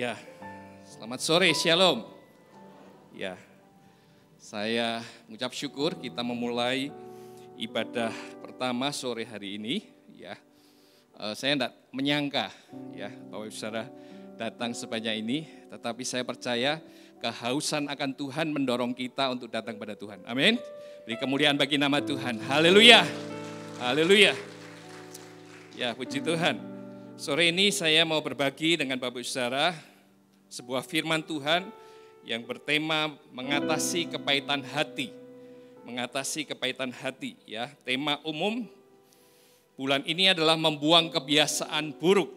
Ya, selamat sore, shalom. Ya, saya mengucap syukur kita memulai ibadah pertama sore hari ini. Ya, saya tidak menyangka, ya, Bapak Ibu Saudara datang sebanyak ini. Tetapi saya percaya kehausan akan Tuhan mendorong kita untuk datang pada Tuhan. Amin. Beri kemuliaan bagi nama Tuhan. Haleluya, haleluya. Ya, puji Tuhan. Sore ini saya mau berbagi dengan Bapak Ibu Saudara sebuah firman Tuhan yang bertema mengatasi kepahitan hati. Mengatasi kepahitan hati, ya. Tema umum bulan ini adalah membuang kebiasaan buruk.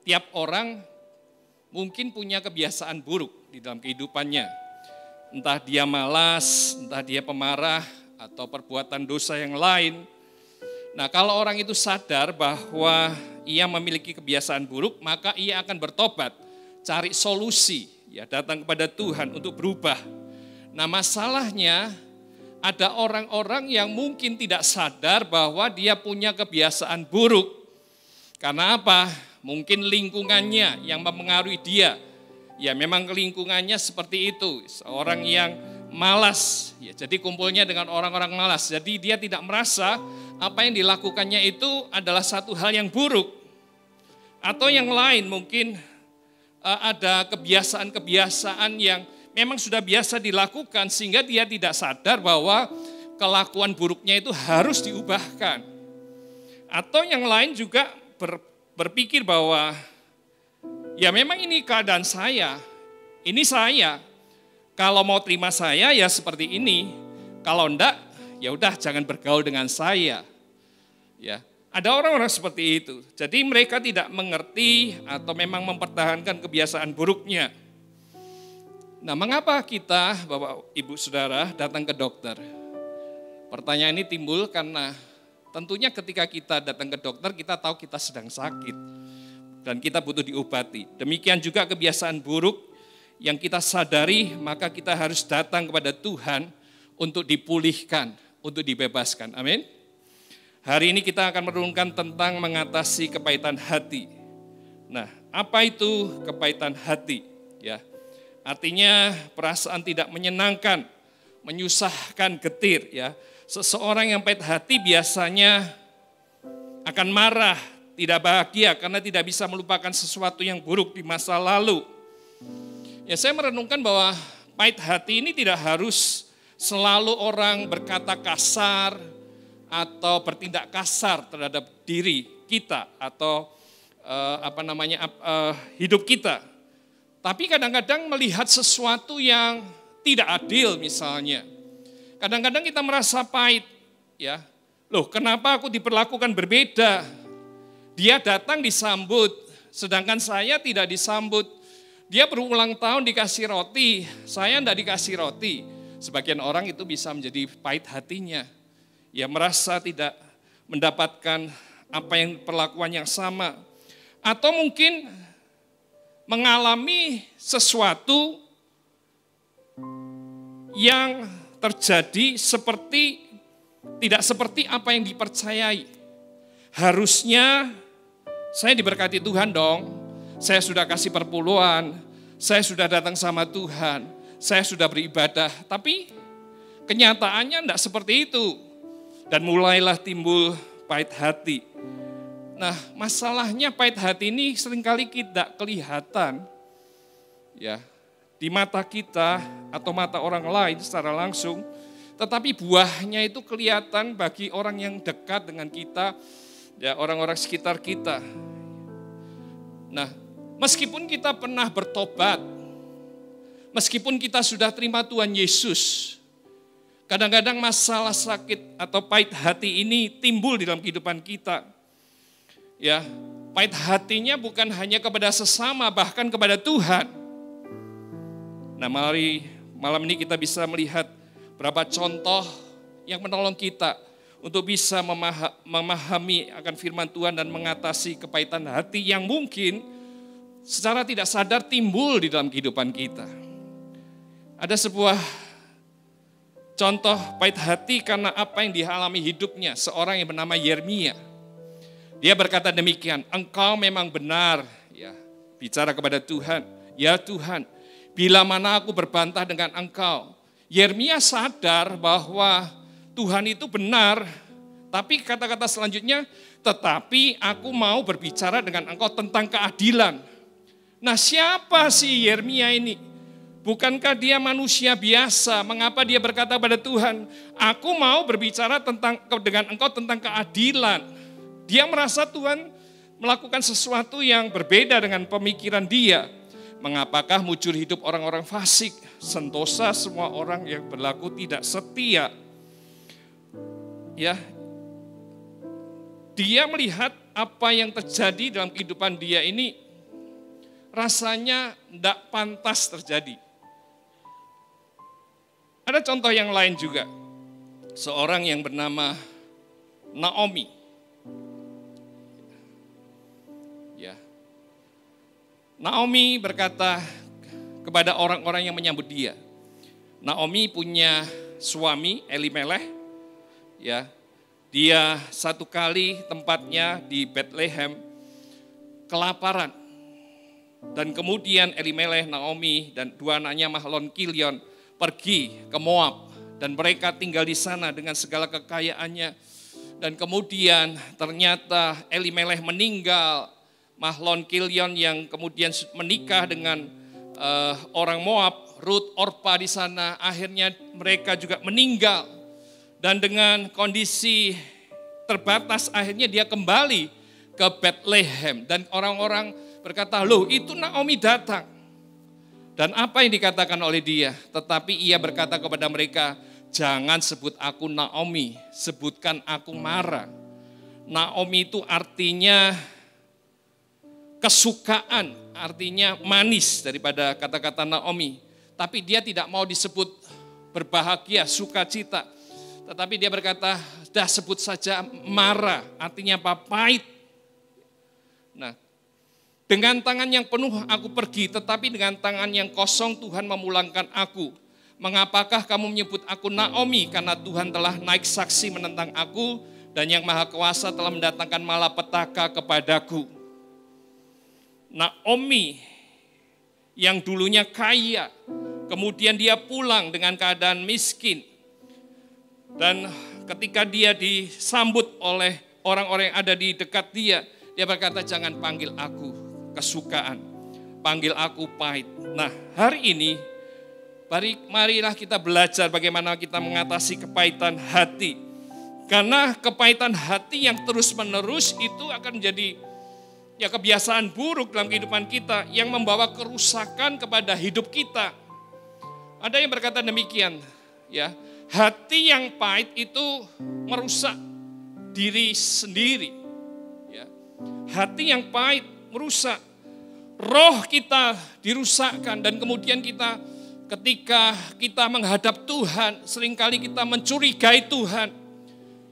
Tiap orang mungkin punya kebiasaan buruk di dalam kehidupannya. Entah dia malas, entah dia pemarah atau perbuatan dosa yang lain. Nah, kalau orang itu sadar bahwa ia memiliki kebiasaan buruk, maka ia akan bertobat, cari solusi, ya, datang kepada Tuhan untuk berubah. Nah, masalahnya ada orang-orang yang mungkin tidak sadar bahwa dia punya kebiasaan buruk. Karena apa? Mungkin lingkungannya yang mempengaruhi dia. Ya, memang lingkungannya seperti itu. Seorang yang malas, ya, jadi kumpulnya dengan orang-orang malas. Jadi dia tidak merasa apa yang dilakukannya itu adalah satu hal yang buruk. Atau yang lain mungkin ada kebiasaan-kebiasaan yang memang sudah biasa dilakukan sehingga dia tidak sadar bahwa kelakuan buruknya itu harus diubahkan. Atau yang lain juga berpikir bahwa ya memang ini keadaan saya, ini saya. Kalau mau terima saya ya seperti ini, kalau enggak ya udah jangan bergaul dengan saya. Ya, ada orang-orang seperti itu. Jadi mereka tidak mengerti atau memang mempertahankan kebiasaan buruknya. Nah, mengapa kita Bapak Ibu Saudara datang ke dokter? Pertanyaan ini timbul karena tentunya ketika kita datang ke dokter kita tahu kita sedang sakit dan kita butuh diobati. Demikian juga kebiasaan buruk yang kita sadari, maka kita harus datang kepada Tuhan untuk dipulihkan, untuk dibebaskan. Amin. Hari ini kita akan merenungkan tentang mengatasi kepahitan hati. Nah, apa itu kepahitan hati? Ya, artinya perasaan tidak menyenangkan, menyusahkan, getir. Ya, seseorang yang pahit hati biasanya akan marah, tidak bahagia karena tidak bisa melupakan sesuatu yang buruk di masa lalu. Ya, saya merenungkan bahwa pahit hati ini tidak harus selalu orang berkata kasar atau bertindak kasar terhadap diri kita atau hidup kita. Tapi kadang-kadang melihat sesuatu yang tidak adil misalnya. Kadang-kadang kita merasa pahit, ya. Loh, kenapa aku diperlakukan berbeda? Dia datang disambut, sedangkan saya tidak disambut. Dia berulang tahun dikasih roti, saya enggak dikasih roti. Sebagian orang itu bisa menjadi pahit hatinya. Ya, merasa tidak mendapatkan apa yang perlakuan yang sama. Atau mungkin mengalami sesuatu yang terjadi tidak seperti apa yang dipercayai. Harusnya saya diberkati Tuhan dong. Saya sudah kasih perpuluhan, saya sudah datang sama Tuhan, saya sudah beribadah, tapi kenyataannya tidak seperti itu. Dan mulailah timbul pahit hati. Nah, masalahnya pahit hati ini seringkali tidak kelihatan, ya, di mata kita atau mata orang lain secara langsung, tetapi buahnya itu kelihatan bagi orang yang dekat dengan kita, ya, orang-orang sekitar kita. Nah, meskipun kita pernah bertobat, meskipun kita sudah terima Tuhan Yesus, kadang-kadang masalah sakit atau pahit hati ini timbul di dalam kehidupan kita. Ya, pahit hatinya bukan hanya kepada sesama, bahkan kepada Tuhan. Nah, mari malam ini kita bisa melihat beberapa contoh yang menolong kita untuk bisa memahami akan firman Tuhan dan mengatasi kepahitan hati yang mungkin secara tidak sadar timbul di dalam kehidupan kita. Ada sebuah contoh pahit hati karena apa yang dialami hidupnya, seorang yang bernama Yeremia. Dia berkata demikian, engkau memang benar, ya, bicara kepada Tuhan, ya Tuhan, bila mana aku berbantah dengan Engkau. Yeremia sadar bahwa Tuhan itu benar, tapi kata-kata selanjutnya, tetapi aku mau berbicara dengan Engkau tentang keadilan. Nah, siapa sih Yeremia ini? Bukankah dia manusia biasa? Mengapa dia berkata pada Tuhan, aku mau berbicara dengan Engkau tentang keadilan. Dia merasa Tuhan melakukan sesuatu yang berbeda dengan pemikiran dia. Mengapakah mujur hidup orang-orang fasik, sentosa semua orang yang berlaku tidak setia. Ya, dia melihat apa yang terjadi dalam kehidupan dia ini rasanya tidak pantas terjadi. Ada contoh yang lain juga. Seorang yang bernama Naomi. Ya. Naomi berkata kepada orang-orang yang menyambut dia. Naomi punya suami Elimelech. Ya. Dia satu kali tempatnya di Bethlehem kelaparan. Dan kemudian Elimelech, Naomi dan dua anaknya Mahlon Kilion pergi ke Moab dan mereka tinggal di sana dengan segala kekayaannya. Dan kemudian ternyata Elimelech meninggal, Mahlon Kilion yang kemudian menikah dengan orang Moab, Ruth, Orpa di sana, akhirnya mereka juga meninggal. Dan dengan kondisi terbatas akhirnya dia kembali ke Bethlehem dan orang-orang berkata, loh itu Naomi datang. Dan apa yang dikatakan oleh dia? Tetapi ia berkata kepada mereka, jangan sebut aku Naomi, sebutkan aku Mara. Naomi itu artinya kesukaan, artinya manis daripada kata-kata Naomi. Tapi dia tidak mau disebut berbahagia, sukacita. Tetapi dia berkata, dah sebut saja Mara, artinya apa? Pahit. Nah, dengan tangan yang penuh aku pergi, tetapi dengan tangan yang kosong Tuhan memulangkan aku. Mengapakah kamu menyebut aku Naomi? Karena Tuhan telah naik saksi menentang aku, dan yang Maha Kuasa telah mendatangkan malapetaka kepadaku. Naomi yang dulunya kaya, kemudian dia pulang dengan keadaan miskin. Dan ketika dia disambut oleh orang-orang yang ada di dekat dia berkata, jangan panggil aku kesukaan, panggil aku pahit. Nah, hari ini marilah kita belajar bagaimana kita mengatasi kepahitan hati. Karena kepahitan hati yang terus-menerus itu akan menjadi kebiasaan buruk dalam kehidupan kita yang membawa kerusakan kepada hidup kita. Ada yang berkata demikian, ya, hati yang pahit itu merusak diri sendiri. Ya. Hati yang pahit merusak, roh kita dirusakkan dan kemudian kita ketika kita menghadap Tuhan, seringkali kita mencurigai Tuhan.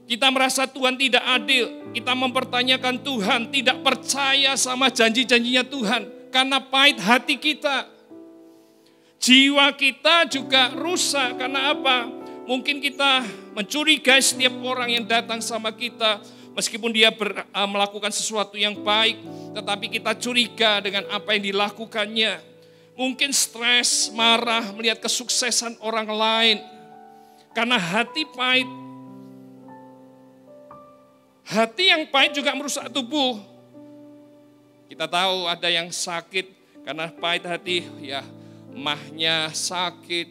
Kita merasa Tuhan tidak adil, kita mempertanyakan Tuhan, tidak percaya sama janji-janjinya Tuhan karena pahit hati kita. Jiwa kita juga rusak karena apa? Mungkin kita mencurigai setiap orang yang datang sama kita, meskipun dia melakukan sesuatu yang baik, tetapi kita curiga dengan apa yang dilakukannya. Mungkin stres, marah, melihat kesuksesan orang lain. Karena hati pahit. Hati yang pahit juga merusak tubuh. Kita tahu ada yang sakit karena pahit hati, ya emahnya sakit,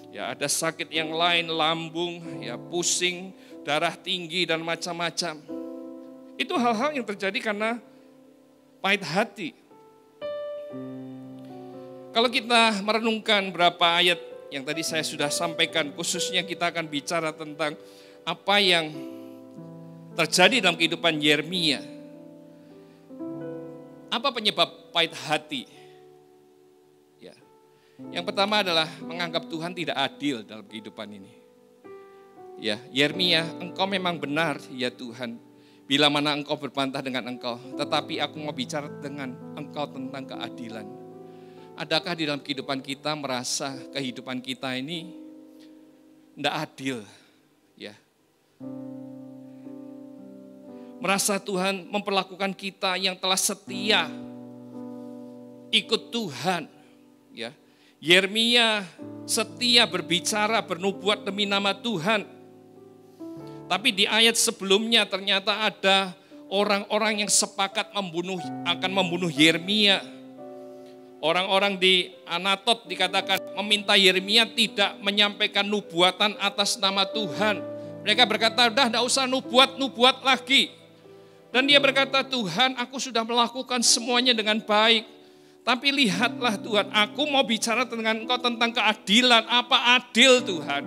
ya ada sakit yang lain, lambung, ya pusing, darah tinggi dan macam-macam. Itu hal-hal yang terjadi karena pahit hati. Kalau kita merenungkan berapa ayat yang tadi saya sudah sampaikan, khususnya kita akan bicara tentang apa yang terjadi dalam kehidupan Yeremia. Apa penyebab pahit hati? Ya. Yang pertama adalah menganggap Tuhan tidak adil dalam kehidupan ini. Ya, Yeremia, engkau memang benar ya Tuhan. Bila mana engkau berbantah dengan engkau, tetapi aku mau bicara dengan engkau tentang keadilan. Adakah di dalam kehidupan kita merasa kehidupan kita ini tidak adil? Ya. Merasa Tuhan memperlakukan kita yang telah setia ikut Tuhan. Ya, Yeremia setia berbicara, bernubuat demi nama Tuhan. Tapi di ayat sebelumnya ternyata ada orang-orang yang sepakat akan membunuh Yeremia. Orang-orang di Anatot dikatakan meminta Yeremia tidak menyampaikan nubuatan atas nama Tuhan. Mereka berkata, udah tidak usah nubuat lagi. Dan dia berkata, Tuhan, aku sudah melakukan semuanya dengan baik. Tapi lihatlah Tuhan, aku mau bicara dengan Engkau tentang keadilan. Apa adil Tuhan?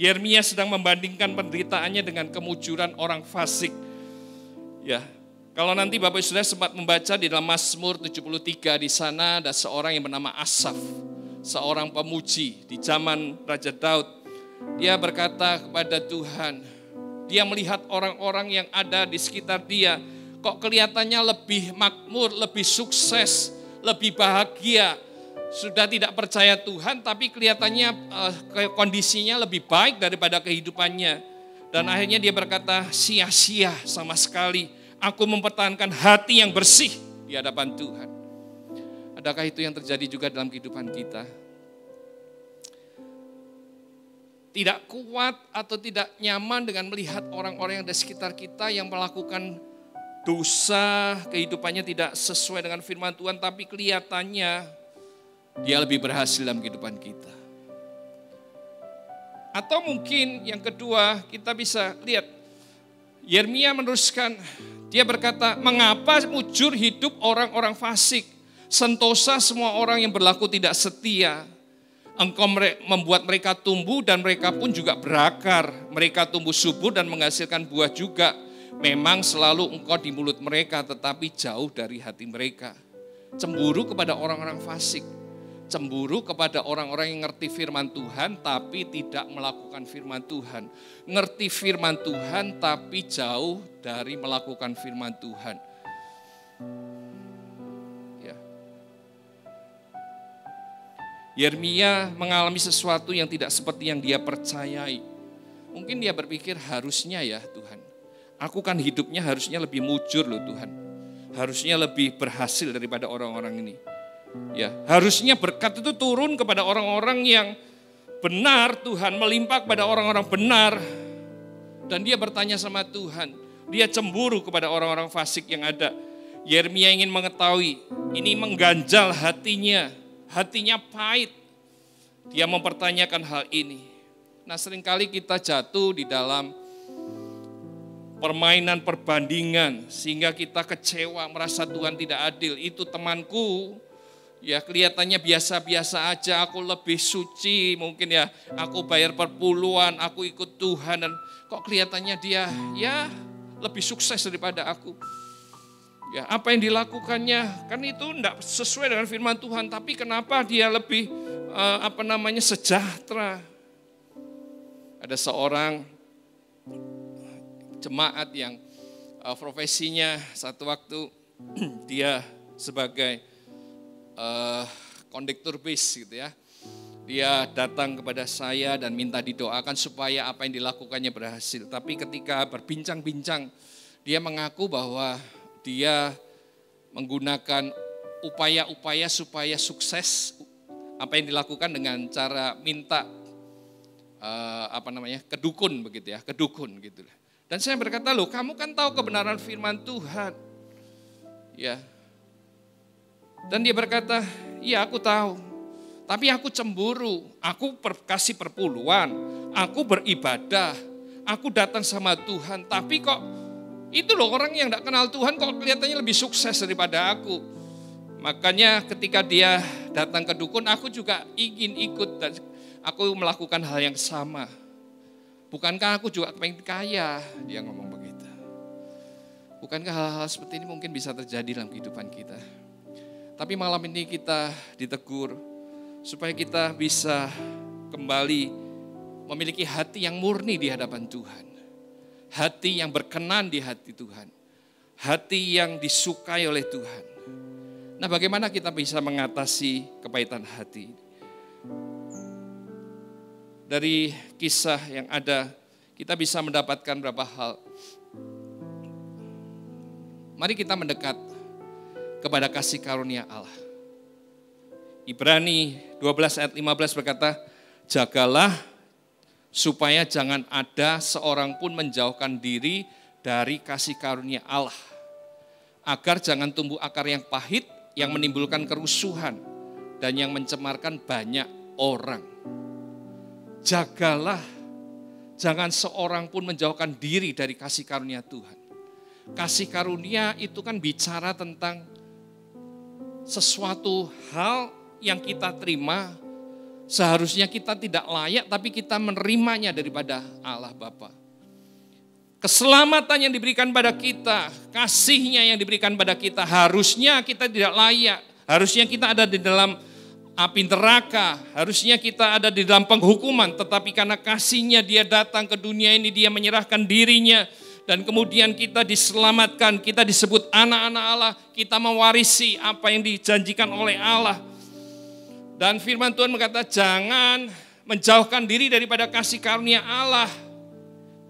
Yeremia sedang membandingkan penderitaannya dengan kemujuran orang fasik. Ya, kalau nanti Bapak Saudara sempat membaca di dalam Mazmur 73, di sana ada seorang yang bernama Asaf, seorang pemuji di zaman Raja Daud. Dia berkata kepada Tuhan, dia melihat orang-orang yang ada di sekitar dia, kok kelihatannya lebih makmur, lebih sukses, lebih bahagia. Sudah tidak percaya Tuhan, tapi kelihatannya kondisinya lebih baik daripada kehidupannya. Dan akhirnya dia berkata, sia-sia sama sekali. Aku mempertahankan hati yang bersih di hadapan Tuhan. Adakah itu yang terjadi juga dalam kehidupan kita? Tidak kuat atau tidak nyaman dengan melihat orang-orang yang ada di sekitar kita yang melakukan dosa, kehidupannya tidak sesuai dengan firman Tuhan, tapi kelihatannya dia lebih berhasil dalam kehidupan kita. Atau mungkin yang kedua, kita bisa lihat, Yeremia meneruskan, dia berkata, mengapa mujur hidup orang-orang fasik, sentosa semua orang yang berlaku tidak setia. Engkau membuat mereka tumbuh dan mereka pun juga berakar. Mereka tumbuh subur dan menghasilkan buah juga. Memang selalu engkau di mulut mereka, tetapi jauh dari hati mereka. Cemburu kepada orang-orang fasik. Cemburu kepada orang-orang yang ngerti firman Tuhan, tapi tidak melakukan firman Tuhan. Ngerti firman Tuhan, tapi jauh dari melakukan firman Tuhan. Ya. Yeremia mengalami sesuatu yang tidak seperti yang dia percayai. Mungkin dia berpikir, harusnya ya Tuhan, aku kan hidupnya harusnya lebih mujur loh Tuhan. Harusnya lebih berhasil daripada orang-orang ini. Ya, harusnya berkat itu turun kepada orang-orang yang benar Tuhan, melimpah kepada orang-orang benar. Dan dia bertanya sama Tuhan, dia cemburu kepada orang-orang fasik yang ada. Yeremia ingin mengetahui, ini mengganjal hatinya pahit. Dia mempertanyakan hal ini. Nah, seringkali kita jatuh di dalam permainan perbandingan sehingga kita kecewa, merasa Tuhan tidak adil. Itu temanku, ya kelihatannya biasa-biasa aja, aku lebih suci, mungkin ya aku bayar perpuluhan, aku ikut Tuhan, dan kok kelihatannya dia ya lebih sukses daripada aku. Ya, apa yang dilakukannya kan itu enggak sesuai dengan firman Tuhan, tapi kenapa dia lebih sejahtera? Ada seorang jemaat yang profesinya satu waktu dia sebagai kondektur bis gitu ya. Dia datang kepada saya dan minta didoakan supaya apa yang dilakukannya berhasil. Tapi ketika berbincang-bincang, dia mengaku bahwa dia menggunakan upaya-upaya supaya sukses apa yang dilakukan dengan cara minta kedukun begitu ya, kedukun gitu. Dan saya berkata, loh kamu kan tahu kebenaran firman Tuhan. Ya. Dan dia berkata, iya aku tahu. Tapi aku cemburu, aku kasih perpuluhan, aku beribadah, aku datang sama Tuhan. Tapi kok itu loh orang yang tidak kenal Tuhan kok kelihatannya lebih sukses daripada aku. Makanya ketika dia datang ke dukun, aku juga ingin ikut dan aku melakukan hal yang sama. Bukankah aku juga pengen kaya? Dia ngomong begitu. Bukankah hal-hal seperti ini mungkin bisa terjadi dalam kehidupan kita? Tapi malam ini kita ditegur supaya kita bisa kembali memiliki hati yang murni di hadapan Tuhan. Hati yang berkenan di hati Tuhan. Hati yang disukai oleh Tuhan. Nah, bagaimana kita bisa mengatasi kepahitan hati? Dari kisah yang ada, kita bisa mendapatkan beberapa hal. Mari kita mendekat. kepada kasih karunia Allah. Ibrani 12 ayat 15 berkata, jagalah supaya jangan ada seorang pun menjauhkan diri dari kasih karunia Allah, agar jangan tumbuh akar yang pahit yang menimbulkan kerusuhan dan yang mencemarkan banyak orang. Jagalah, jangan seorang pun menjauhkan diri dari kasih karunia Tuhan. Kasih karunia itu kan bicara tentang sesuatu hal yang kita terima, seharusnya kita tidak layak, tapi kita menerimanya daripada Allah Bapa. Keselamatan yang diberikan pada kita, kasihnya yang diberikan pada kita, harusnya kita tidak layak, harusnya kita ada di dalam api neraka, harusnya kita ada di dalam penghukuman, tetapi karena kasihnya dia datang ke dunia ini, dia menyerahkan dirinya, dan kemudian kita diselamatkan, kita disebut anak-anak Allah, kita mewarisi apa yang dijanjikan oleh Allah. Dan firman Tuhan berkata, jangan menjauhkan diri daripada kasih karunia Allah.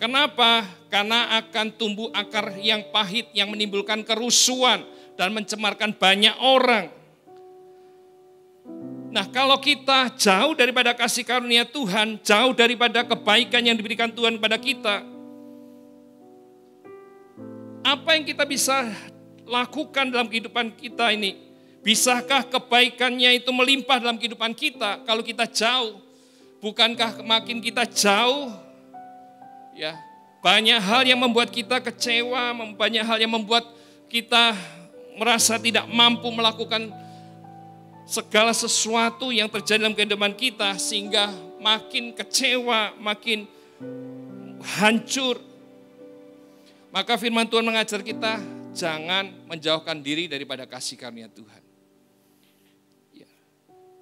Kenapa? Karena akan tumbuh akar yang pahit yang menimbulkan kerusuhan dan mencemarkan banyak orang. Nah, kalau kita jauh daripada kasih karunia Tuhan, jauh daripada kebaikan yang diberikan Tuhan kepada kita, apa yang kita bisa lakukan dalam kehidupan kita ini? Bisakah kebaikannya itu melimpah dalam kehidupan kita kalau kita jauh? Bukankah makin kita jauh, ya, banyak hal yang membuat kita kecewa, banyak hal yang membuat kita merasa tidak mampu melakukan segala sesuatu yang terjadi dalam kehidupan kita, sehingga makin kecewa, makin hancur. Maka firman Tuhan mengajar kita, jangan menjauhkan diri daripada kasih karunia Tuhan.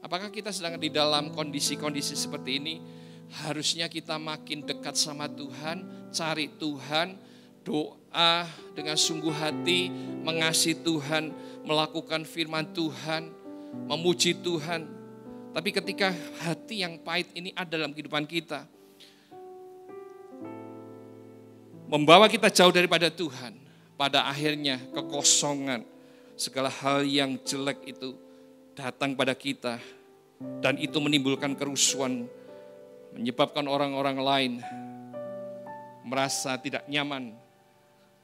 Apakah kita sedang di dalam kondisi-kondisi seperti ini? Harusnya kita makin dekat sama Tuhan, cari Tuhan, doa dengan sungguh hati, mengasihi Tuhan, melakukan firman Tuhan, memuji Tuhan. Tapi ketika hati yang pahit ini ada dalam kehidupan kita, membawa kita jauh daripada Tuhan, pada akhirnya kekosongan, segala hal yang jelek itu datang pada kita, dan itu menimbulkan kerusuhan, menyebabkan orang-orang lain merasa tidak nyaman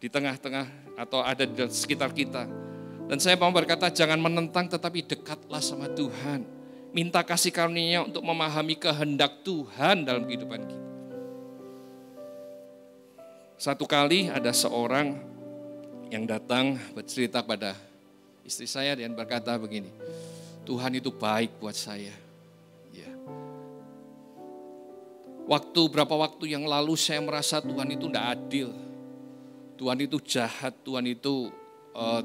di tengah-tengah atau ada di sekitar kita. Dan saya mau berkata, jangan menentang, tetapi dekatlah sama Tuhan. Minta kasih karunia-Nya untuk memahami kehendak Tuhan dalam kehidupan kita. Satu kali ada seorang yang datang bercerita pada istri saya dan berkata begini, Tuhan itu baik buat saya. Ya. Beberapa waktu yang lalu saya merasa Tuhan itu tidak adil. Tuhan itu jahat, Tuhan itu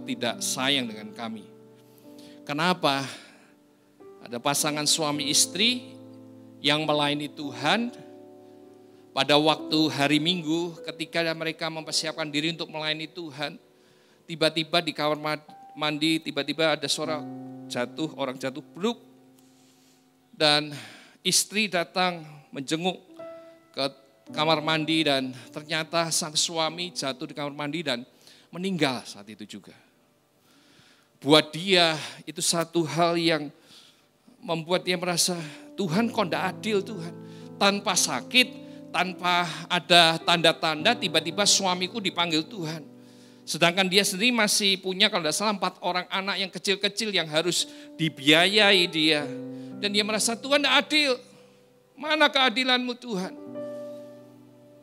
tidak sayang dengan kami. Kenapa? Ada pasangan suami istri yang melayani Tuhan. Pada waktu hari Minggu ketika mereka mempersiapkan diri untuk melayani Tuhan, tiba-tiba di kamar mandi, tiba-tiba ada suara orang jatuh peluk, dan istri datang menjenguk ke kamar mandi, dan ternyata sang suami jatuh di kamar mandi dan meninggal saat itu juga. Buat dia itu satu hal yang membuat dia merasa, Tuhan kok tidak adil Tuhan. Tanpa sakit, tanpa ada tanda-tanda, tiba-tiba suamiku dipanggil Tuhan. Sedangkan dia sendiri masih punya kalau tidak salah 4 orang anak yang kecil-kecil yang harus dibiayai dia. Dan dia merasa Tuhan tidak adil. Mana keadilan-Mu Tuhan?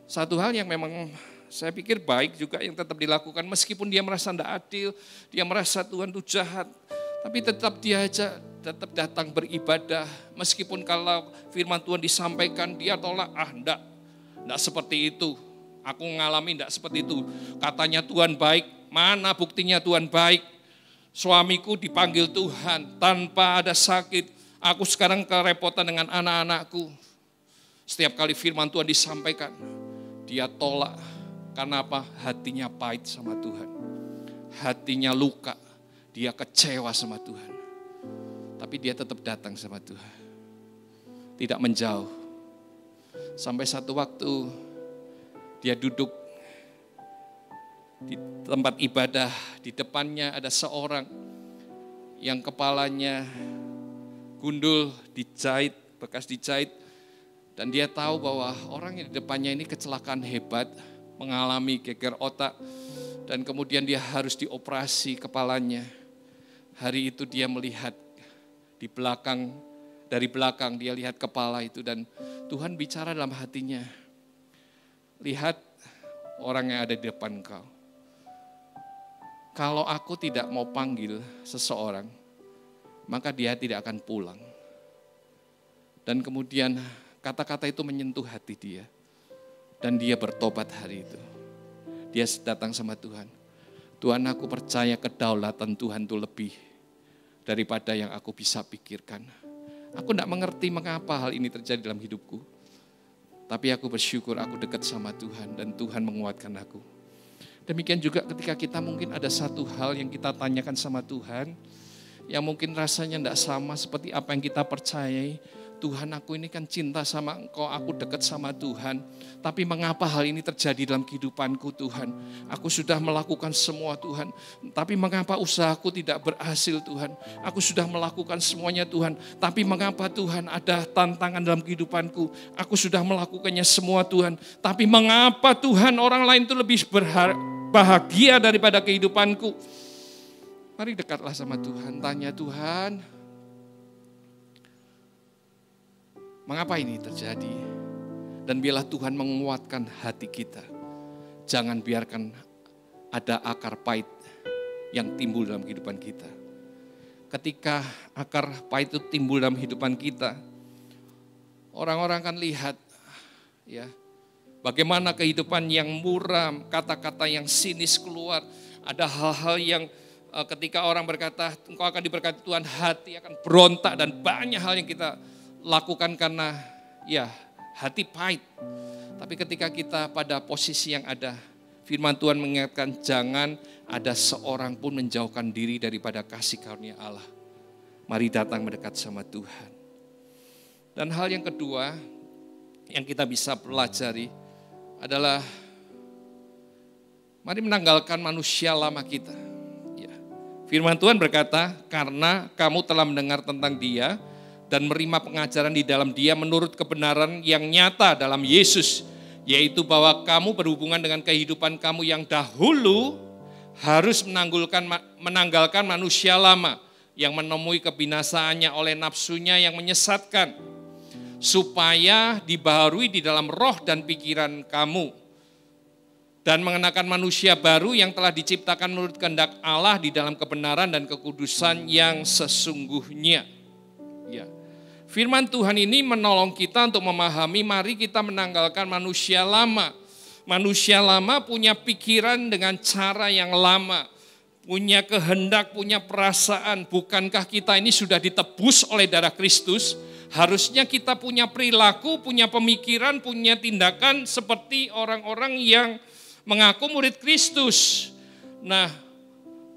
Satu hal yang memang saya pikir baik juga yang tetap dilakukan. Meskipun dia merasa tidak adil, dia merasa Tuhan itu jahat. Tapi tetap dia tetap datang beribadah. Meskipun kalau firman Tuhan disampaikan, dia tolak, enggak seperti itu. Aku ngalami tidak seperti itu. Katanya Tuhan baik, mana buktinya Tuhan baik? Suamiku dipanggil Tuhan tanpa ada sakit. Aku sekarang kerepotan dengan anak-anakku. Setiap kali firman Tuhan disampaikan, dia tolak. Karena apa? Hatinya pahit sama Tuhan. Hatinya luka. Dia kecewa sama Tuhan. Tapi dia tetap datang sama Tuhan. Tidak menjauh. Sampai satu waktu dia duduk di tempat ibadah, di depannya ada seorang yang kepalanya gundul, dijahit, bekas dijahit. Dan dia tahu bahwa orang yang di depannya ini kecelakaan hebat, mengalami geger otak. Dan kemudian dia harus dioperasi kepalanya. Hari itu dia melihat di belakang, dari belakang dia lihat kepala itu. Dan Tuhan bicara dalam hatinya, lihat orang yang ada di depan kau. Kalau aku tidak mau panggil seseorang, maka dia tidak akan pulang. Dan kemudian kata-kata itu menyentuh hati dia. Dan dia bertobat hari itu. Dia datang sama Tuhan. Tuhan, aku percaya kedaulatan Tuhan itu lebih daripada yang aku bisa pikirkan. Aku tidak mengerti mengapa hal ini terjadi dalam hidupku. Tapi aku bersyukur aku dekat sama Tuhan dan Tuhan menguatkan aku. Demikian juga ketika kita mungkin ada satu hal yang kita tanyakan sama Tuhan, yang mungkin rasanya tidak sama seperti apa yang kita percayai. Tuhan, aku ini kan cinta sama Engkau, aku dekat sama Tuhan. Tapi mengapa hal ini terjadi dalam kehidupanku Tuhan? Aku sudah melakukan semua Tuhan. Tapi mengapa usahaku tidak berhasil Tuhan? Aku sudah melakukan semuanya Tuhan. Tapi mengapa Tuhan ada tantangan dalam kehidupanku? Aku sudah melakukannya semua Tuhan. Tapi mengapa Tuhan orang lain itu lebih bahagia daripada kehidupanku? Mari dekatlah sama Tuhan, tanya Tuhan, mengapa ini terjadi? Dan biarlah Tuhan menguatkan hati kita. Jangan biarkan ada akar pahit yang timbul dalam kehidupan kita. Ketika akar pahit itu timbul dalam kehidupan kita, orang-orang akan lihat ya, bagaimana kehidupan yang muram, kata-kata yang sinis keluar. Ada hal-hal yang ketika orang berkata, engkau akan diberkati Tuhan, hati akan berontak dan banyak hal yang kita lakukan karena ya hati pahit. Tapi ketika kita pada posisi yang ada, firman Tuhan mengingatkan jangan ada seorang pun menjauhkan diri daripada kasih karunia Allah. Mari datang mendekat sama Tuhan. Dan hal yang kedua yang kita bisa pelajari adalah mari menanggalkan manusia lama kita. Ya. Firman Tuhan berkata, karena kamu telah mendengar tentang Dia dan menerima pengajaran di dalam Dia menurut kebenaran yang nyata dalam Yesus, yaitu bahwa kamu berhubungan dengan kehidupan kamu yang dahulu harus menanggalkan manusia lama yang menemui kebinasaannya oleh nafsunya yang menyesatkan, supaya dibaharui di dalam roh dan pikiran kamu, dan mengenakan manusia baru yang telah diciptakan menurut kehendak Allah di dalam kebenaran dan kekudusan yang sesungguhnya. Ya. Firman Tuhan ini menolong kita untuk memahami, mari kita menanggalkan manusia lama. Manusia lama punya pikiran dengan cara yang lama, punya kehendak, punya perasaan. Bukankah kita ini sudah ditebus oleh darah Kristus? Harusnya kita punya perilaku, punya pemikiran, punya tindakan seperti orang-orang yang mengaku murid Kristus. Nah,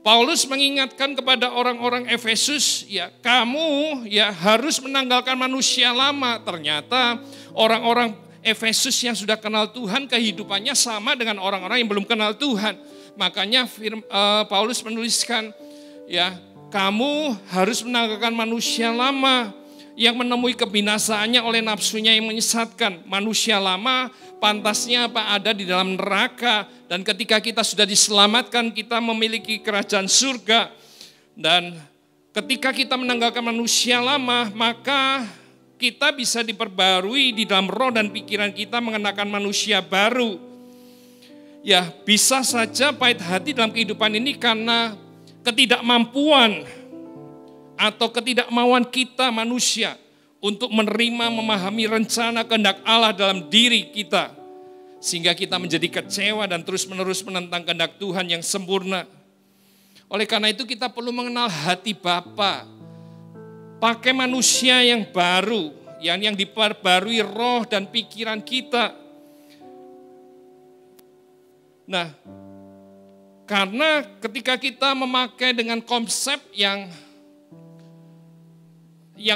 Paulus mengingatkan kepada orang-orang Efesus, ya kamu ya harus menanggalkan manusia lama. Ternyata orang-orang Efesus yang sudah kenal Tuhan kehidupannya sama dengan orang-orang yang belum kenal Tuhan. Makanya Paulus menuliskan, ya kamu harus menanggalkan manusia lama yang menemui kebinasaannya oleh nafsunya yang menyesatkan. Manusia lama pantasnya ada di dalam neraka. Dan ketika kita sudah diselamatkan, kita memiliki kerajaan surga. Dan ketika kita menanggalkan manusia lama, maka kita bisa diperbarui di dalam roh dan pikiran kita mengenakan manusia baru. Ya, bisa saja pahit hati dalam kehidupan ini karena ketidakmampuan atau ketidakmauan kita manusia untuk menerima, memahami rencana kehendak Allah dalam diri kita. Sehingga kita menjadi kecewa dan terus-menerus menentang kehendak Tuhan yang sempurna. Oleh karena itu kita perlu mengenal hati Bapa. Pakai manusia yang baru, yang diperbarui roh dan pikiran kita. Nah, karena ketika kita memakai dengan konsep yang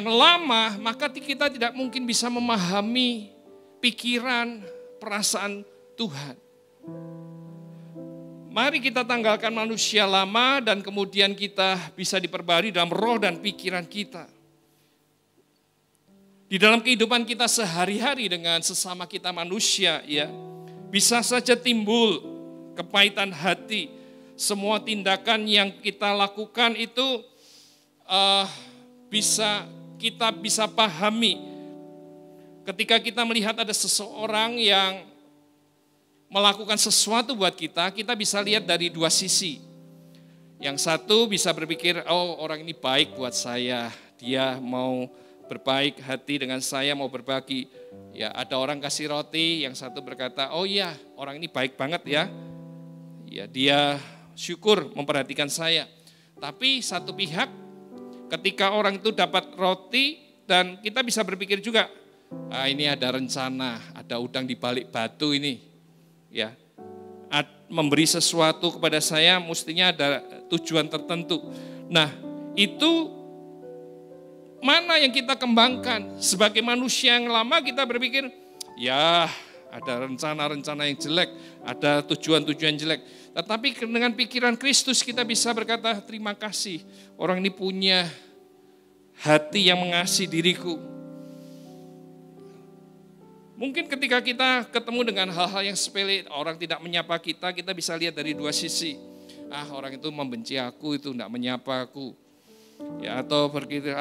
lama, maka kita tidak mungkin bisa memahami pikiran, perasaan Tuhan. Mari kita tanggalkan manusia lama dan kemudian kita bisa diperbarui dalam roh dan pikiran kita. Di dalam kehidupan kita sehari-hari dengan sesama kita manusia, ya, bisa saja timbul kepahitan hati. Semua tindakan yang kita lakukan itu kita bisa pahami. Ketika kita melihat ada seseorang yang melakukan sesuatu buat kita bisa lihat dari dua sisi. Yang satu bisa berpikir, oh orang ini baik buat saya, dia mau berbaik hati dengan saya, mau berbagi. Ya, ada orang kasih roti, yang satu berkata, oh iya orang ini baik banget ya. Ya, dia syukur memperhatikan saya. Tapi satu pihak, ketika orang itu dapat roti dan kita bisa berpikir juga, ini ada rencana, ada udang di balik batu ini. Ya, memberi sesuatu kepada saya mestinya ada tujuan tertentu. Nah, itu mana yang kita kembangkan? Sebagai manusia yang lama kita berpikir, ya ada rencana-rencana yang jelek, ada tujuan-tujuan jelek. Tetapi dengan pikiran Kristus kita bisa berkata, terima kasih orang ini punya hati yang mengasihi diriku. Mungkin ketika kita ketemu dengan hal-hal yang sepele, orang tidak menyapa kita bisa lihat dari dua sisi. Orang itu membenci aku, itu tidak menyapa aku. Ya, atau berpikir,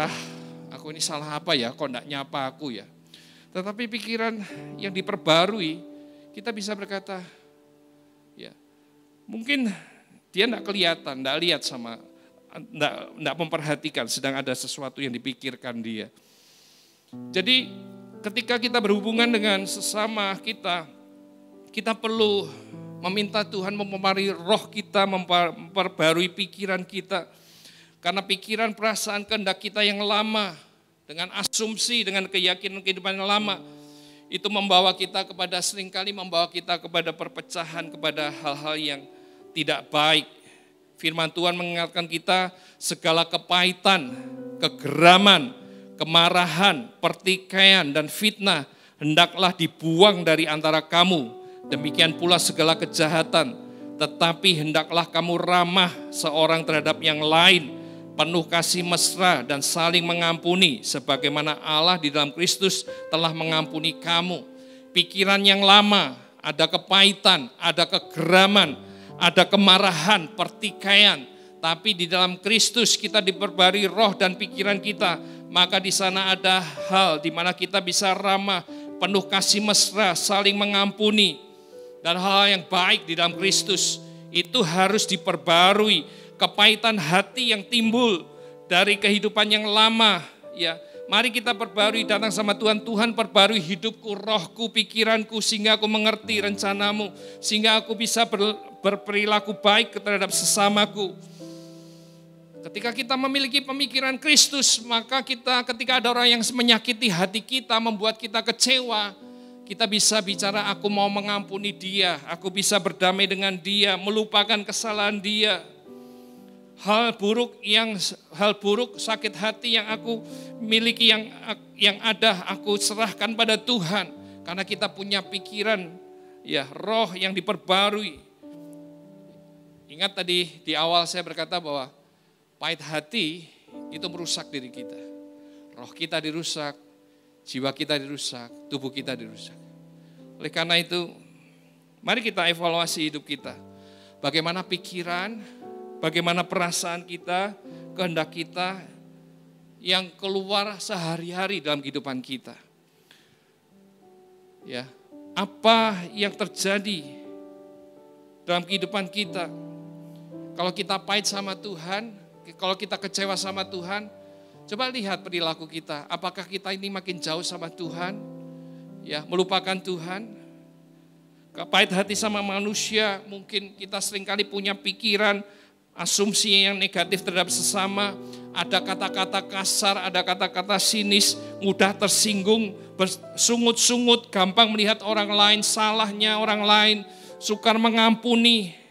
aku ini salah apa ya, kok tidak nyapa aku ya. Tetapi pikiran yang diperbarui, kita bisa berkata, ya mungkin dia tidak kelihatan, tidak lihat sama, tidak memperhatikan sedang ada sesuatu yang dipikirkan dia. Jadi ketika kita berhubungan dengan sesama kita perlu meminta Tuhan memperbarui roh kita, memperbarui pikiran kita. Karena pikiran, perasaan, kehendak kita yang lama, dengan asumsi, dengan keyakinan kehidupan yang lama, itu membawa kita seringkali membawa kita kepada perpecahan, kepada hal-hal yang tidak baik. Firman Tuhan mengingatkan kita segala kepahitan, kegeraman, kemarahan, pertikaian, dan fitnah hendaklah dibuang dari antara kamu. Demikian pula segala kejahatan, tetapi hendaklah kamu ramah seorang terhadap yang lain, penuh kasih mesra dan saling mengampuni, sebagaimana Allah di dalam Kristus telah mengampuni kamu. Pikiran yang lama, ada kepahitan, ada kegeraman, ada kemarahan, pertikaian, tapi di dalam Kristus kita diperbarui roh dan pikiran kita. Maka di sana ada hal di mana kita bisa ramah, penuh kasih mesra, saling mengampuni, dan hal yang baik di dalam Kristus. Itu harus diperbarui. Kepahitan hati yang timbul dari kehidupan yang lama, ya, mari kita perbarui, datang sama Tuhan. Tuhan, perbarui hidupku, rohku, pikiranku, sehingga aku mengerti rencanamu, sehingga aku bisa berperilaku baik terhadap sesamaku. Ketika kita memiliki pemikiran Kristus, maka ketika ada orang yang menyakiti hati kita, membuat kita kecewa, kita bisa bicara, aku mau mengampuni dia, aku bisa berdamai dengan dia, melupakan kesalahan dia. Hal buruk, sakit hati yang aku miliki, yang ada, aku serahkan pada Tuhan. Karena kita punya pikiran, ya, roh yang diperbarui. Ingat tadi di awal saya berkata bahwa pahit hati itu merusak diri kita. Roh kita dirusak, jiwa kita dirusak, tubuh kita dirusak. Oleh karena itu, mari kita evaluasi hidup kita. Bagaimana pikiran, bagaimana perasaan kita, kehendak kita yang keluar sehari-hari dalam kehidupan kita. Ya, apa yang terjadi dalam kehidupan kita? Kalau kita pahit sama Tuhan, kalau kita kecewa sama Tuhan, coba lihat perilaku kita. Apakah kita ini makin jauh sama Tuhan? Ya, melupakan Tuhan. Pahit hati sama manusia, mungkin kita seringkali punya pikiran, asumsi yang negatif terhadap sesama. Ada kata-kata kasar, ada kata-kata sinis, mudah tersinggung, bersungut-sungut, gampang melihat orang lain, salahnya orang lain, sukar mengampuni.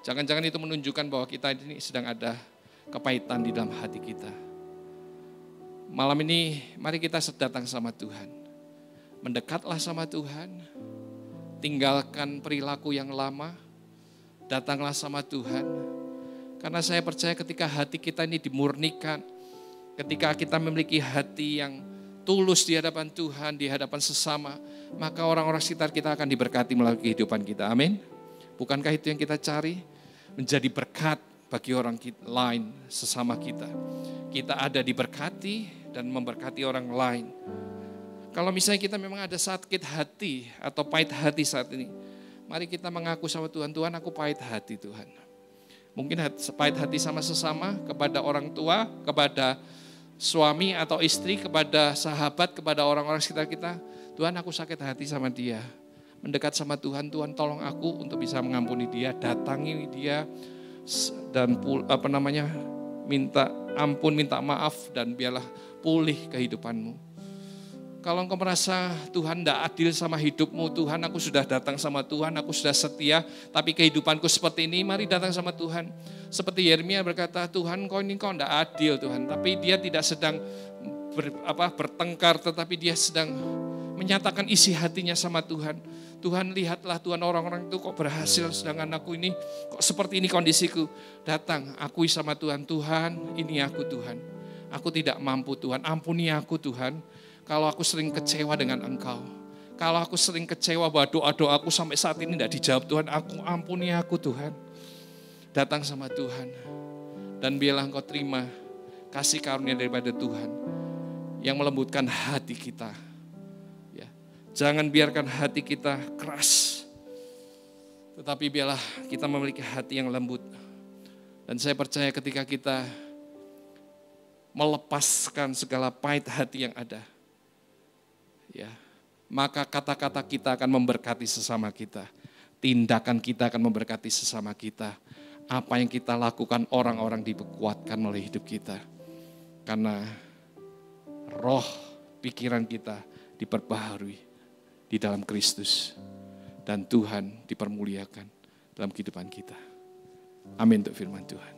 Jangan-jangan itu menunjukkan bahwa kita ini sedang ada kepahitan di dalam hati kita. Malam ini mari kita datang sama Tuhan. Mendekatlah sama Tuhan. tinggalkan perilaku yang lama, datanglah sama Tuhan. Karena saya percaya ketika hati kita ini dimurnikan, ketika kita memiliki hati yang tulus di hadapan Tuhan, di hadapan sesama, maka orang-orang sekitar kita akan diberkati melalui kehidupan kita. Amin. Bukankah itu yang kita cari? Menjadi berkat bagi orang lain, sesama kita. Kita ada diberkati dan memberkati orang lain. Kalau misalnya kita memang ada sakit hati atau pahit hati saat ini, mari kita mengaku sama Tuhan, Tuhan aku pahit hati Tuhan. Mungkin pahit hati sama sesama, kepada orang tua, kepada suami atau istri, kepada sahabat, kepada orang-orang sekitar kita. Tuhan aku sakit hati sama dia. Mendekat sama Tuhan, Tuhan tolong aku untuk bisa mengampuni dia, datangi dia, dan minta ampun, minta maaf, dan biarlah pulih kehidupanmu. Kalau engkau merasa Tuhan tidak adil sama hidupmu, Tuhan aku sudah datang sama Tuhan, aku sudah setia, tapi kehidupanku seperti ini, mari datang sama Tuhan. Seperti Yeremia berkata, Tuhan kau tidak adil Tuhan, tapi dia tidak sedang bertengkar, tetapi dia sedang menyatakan isi hatinya sama Tuhan. Tuhan lihatlah Tuhan orang-orang itu kok berhasil, sedangkan aku ini kok seperti ini kondisiku. Datang, akui sama Tuhan, Tuhan ini aku Tuhan. Aku tidak mampu Tuhan, ampuni aku Tuhan. Kalau aku sering kecewa dengan Engkau. Kalau aku sering kecewa bahwa doa-doa aku sampai saat ini tidak dijawab Tuhan, ampuni aku Tuhan. Datang sama Tuhan. Dan biarlah Engkau terima kasih karunia daripada Tuhan yang melembutkan hati kita. Jangan biarkan hati kita keras, tetapi biarlah kita memiliki hati yang lembut. Dan saya percaya ketika kita melepaskan segala pahit hati yang ada, maka kata-kata kita akan memberkati sesama kita. Tindakan kita akan memberkati sesama kita. Apa yang kita lakukan, orang-orang dikuatkan oleh hidup kita. Karena roh pikiran kita diperbaharui di dalam Kristus, dan Tuhan dipermuliakan dalam kehidupan kita. Amin untuk firman Tuhan.